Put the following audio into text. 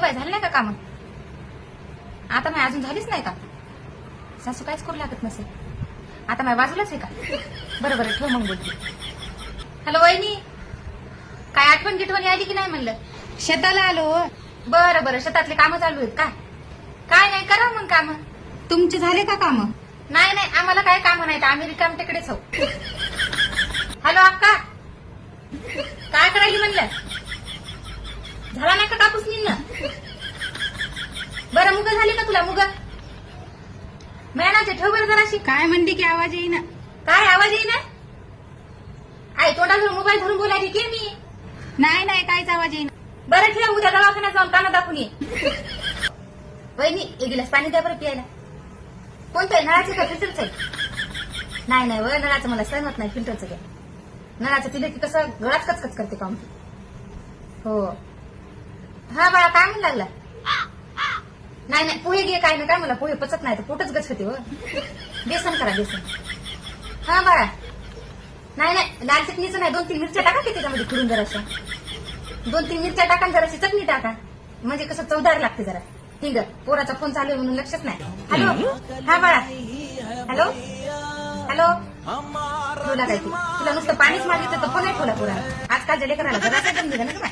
Bye झाली नाही का काम? आता मी अजून झालीच नाही का? सासू काहीच करू लागत नसेल. आता माझ्या बाजूलाच आहे का? बरं बरं ठेव मग बोलते. हॅलो वहिनी, काय आठवण गिटवणी आली की नाही म्हणलं? शेताला आलो. बरं बरं, शेतातले कामं चालू आहेत काय? काय नाही, करा मग काम. तुमचे झाले का काम? नाही नाही, आम्हाला काय कामं नाहीत, आम्ही रिकाम तिकडेच हो. हॅलो अक्का, काय करायली म्हणलं? झाला नाही का कापूस निघणं? बरं मुग झाली का तुला? मुग मॅनाचे ठेव बरं जराशी. काय म्हणली की आवाज येईना? काय आवाज येईना? आई तोंडावर मोबाईल धरून बोलायची की मी? नाही नाही, काहीच आवाज येईना. बरं ठेव, उद्या दवाखान्यात जाऊन काना दाखवून ये. वहिनी एक गिलास पाणी द्या बरं प्यायला. कोणतं आहे, नळाचं का फिल्टरचं आहे? नाही नाही व, नळाचं मला सहन होत नाही, फिल्टरचं द्या. नळाचं पिलं की कसं गळाच कचकच करते काम. हो हा बाळा, काय म्हणू लागला? नाही नाही, पोहे घे. काय ना काय, मला पोहे पचत नाही तर पोटच गचकते व. बेसन करा बेसन. हा बाळा, नाही नाही, लाल चटणीचं नाही, 2-3 मिरच्या टाका की त्याच्यामध्ये खुडून जराशा. 2-3 मिरच्या टाका, जराशी चटणी टाका, म्हणजे कसं चवदार लागते जरा. ठीक आहे, पोराचा फोन चालू आहे म्हणून लक्षच नाही. हॅलो हा बाळा, हॅलो हॅलो, ठेवला काय? तुला नुसतं पाणीच मागितलं तर फोन नाही ठेवला पोराला. आजकालच्या लेकराला जरा जमली ना का?